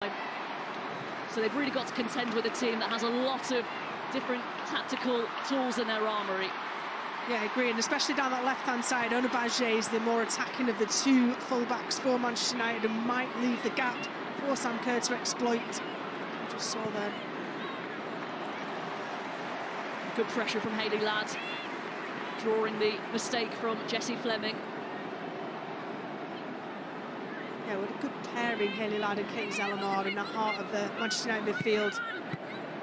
So they've really got to contend with a team that has a lot of different tactical tools in their armoury. Yeah, I agree, and especially down that left-hand side, Onabaje is the more attacking of the two full-backs for Manchester United and might leave the gap for Sam Kerr to exploit. I just saw that. Good pressure from Hayley Ladd, drawing the mistake from Jessie Fleming. Yeah, what a good pairing, Hayley Ladd and Katie Zellamard in the heart of the Manchester United midfield.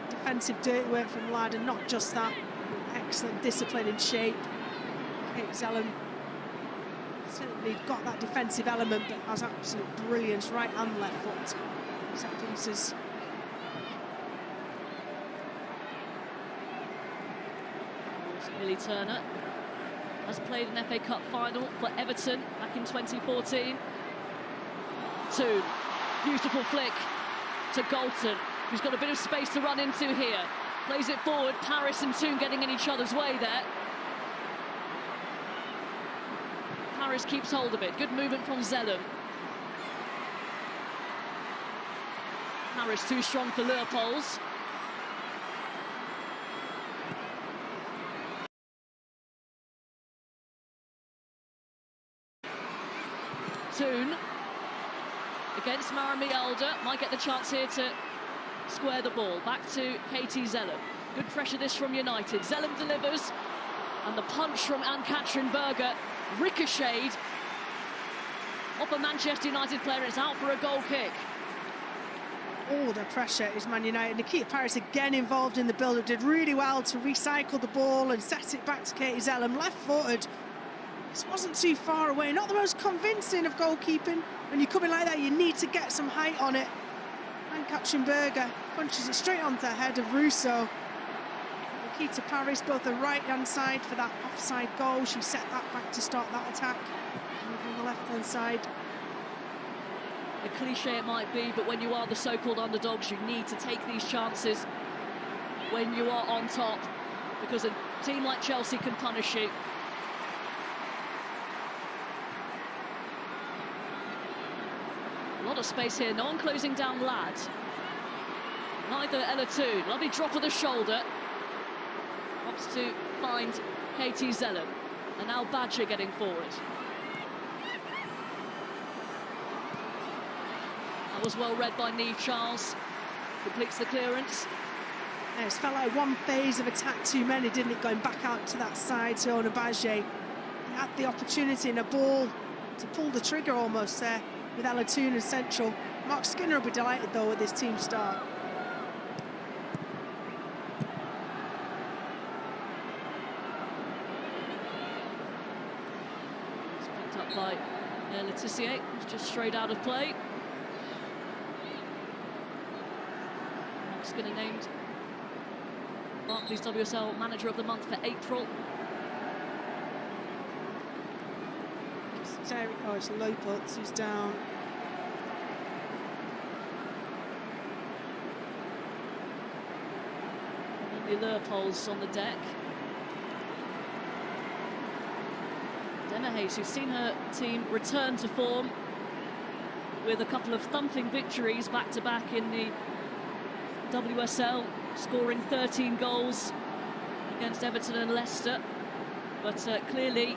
Defensive dirty work from Ladd, and not just that, excellent discipline and shape. Katie Zellam certainly got that defensive element, but has absolute brilliance right and left foot. Set pieces. Millie Turner has played an FA Cup final for Everton back in 2014. Toon, beautiful flick to Galton, who's got a bit of space to run into here. Plays it forward, Paris and Toon getting in each other's way there. Paris keeps hold of it, good movement from Zellam. Paris too strong for Leopolds. Toon against Marami Alder, might get the chance here to square the ball. Back to Katie Zellam. Good pressure this from United. Zellam delivers, and the punch from Ann-Katrin Berger ricocheted off a Manchester United player. It's out for a goal kick. All the pressure is Man United. Nikita Paris again involved in the build-up, did really well to recycle the ball and set it back to Katie Zellam, left-footed. This wasn't too far away, not the most convincing of goalkeeping. When you come in like that, you need to get some height on it. And Katrin Berger punches it straight onto the head of Russo. Nikita Paris, both the right-hand side for that offside goal. She set that back to start that attack. Over on the left-hand side. A cliche it might be, but when you are the so-called underdogs, you need to take these chances when you are on top, because a team like Chelsea can punish you. A lot of space here, no one closing down Ladd. Neither Ella Toon. Lovely drop of the shoulder. Opts to find Katie Zellam. And now Badger getting forward. That was well read by Niamh Charles. Completes the clearance. Yeah, it's felt like one phase of attack too many, didn't it? Going back out to that side to Onabaje. He had the opportunity in a ball to pull the trigger almost there with Ella Toon as central. Mark Skinner will be delighted though with this team start. It's picked up by Letitia, who's just straight out of play. Mark Skinner named Barclays WSL Manager of the Month for April. Oh, it's Lopez who's down. And the Leopolds on the deck. Dennehays, who's seen her team return to form with a couple of thumping victories back-to-back in the WSL, scoring 13 goals against Everton and Leicester, but clearly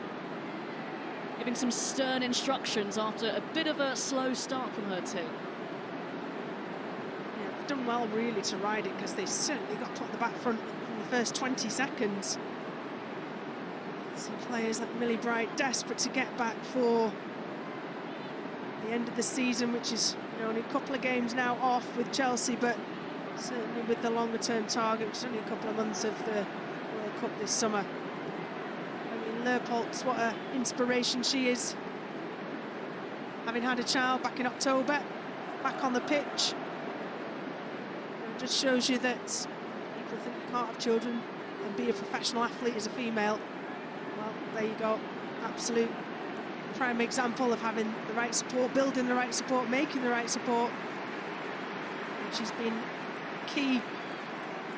giving some stern instructions after a bit of a slow start from her team. Yeah, they've done well really to ride it, because they certainly got to the back front from the first 20 seconds. See players like Millie Bright desperate to get back for the end of the season, which is, you know, only a couple of games now off with Chelsea, but certainly with the longer term target, which is only a couple of months of the World Cup this summer. Leopold's, what an inspiration she is. Having had a child back in October, back on the pitch. It just shows you that people think you can't have children and be a professional athlete as a female. Well, there you go. Absolute prime example of having the right support, building the right support, making the right support. And she's been key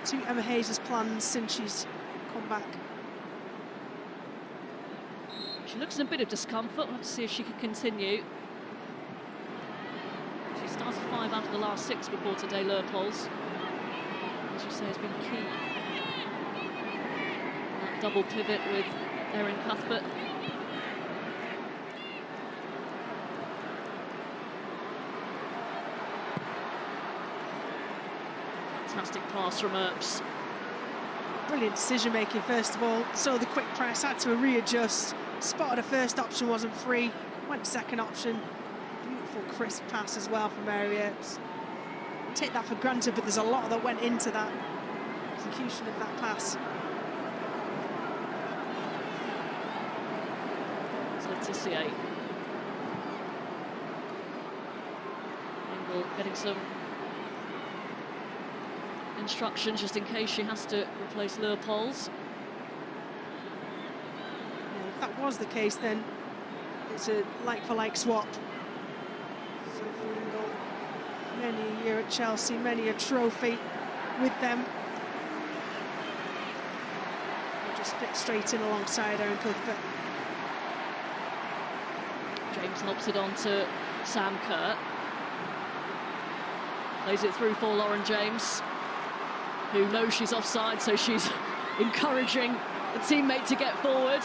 to Emma Hayes' plans since she's come back. She looks in a bit of discomfort. We'll have to see if she can continue. She started 5 out of the last 6 before today, Leupolz. As you say, has been key. That double pivot with Erin Cuthbert. Fantastic pass from Earps. Brilliant decision making, first of all. So the quick press, had to readjust. Spotted a first option, wasn't free. Went second option. Beautiful crisp pass as well from Mary Earps. Take that for granted, but there's a lot that went into that execution of that pass. It's Letitia. Engel getting some instructions just in case she has to replace Leupolz. Yeah, if that was the case, then it's a like-for-like swap. So Engel, many a year at Chelsea, many a trophy with them. They'll just fit straight in alongside Erin Cuthbert. James lobs it on to Sam Kerr. Plays it through for Lauren James, who knows she's offside, so she's encouraging a teammate to get forward.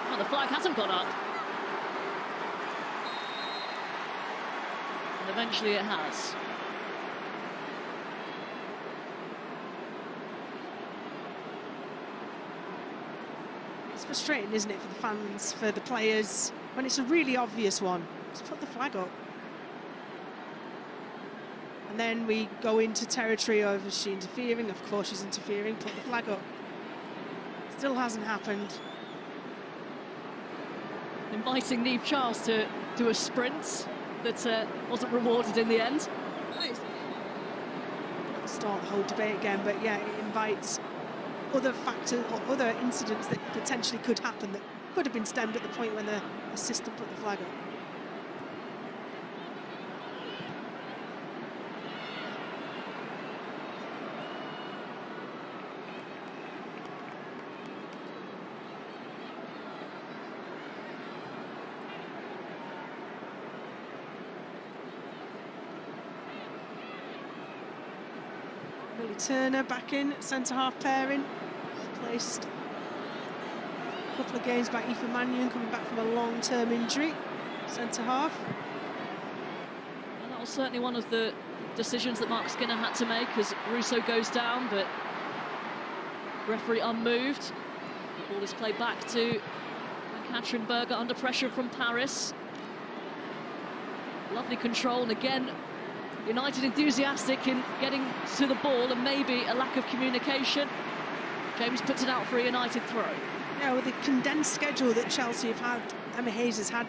Well, the flag hasn't gone up. And eventually it has. It's frustrating, isn't it, for the fans, for the players, when it's a really obvious one. Just put the flag up. And then we go into territory of, is she interfering? Of course she's interfering, put the flag up. Still hasn't happened. Inviting Niamh Charles to do a sprint that wasn't rewarded in the end. Start the whole debate again, but yeah, it invites other factors or other incidents that potentially could happen that could have been stemmed at the point when the assistant put the flag up. Millie Turner back in, centre-half pairing. Placed a couple of games back, Aoife Mannion coming back from a long-term injury, centre-half. Well, that was certainly one of the decisions that Mark Skinner had to make as Russo goes down, but referee unmoved. The ball is played back to Katrin Berger under pressure from Paris. Lovely control, and again, United enthusiastic in getting to the ball, and maybe a lack of communication. James puts it out for a United throw. Yeah, with the condensed schedule that Chelsea have had, Emma Hayes has had to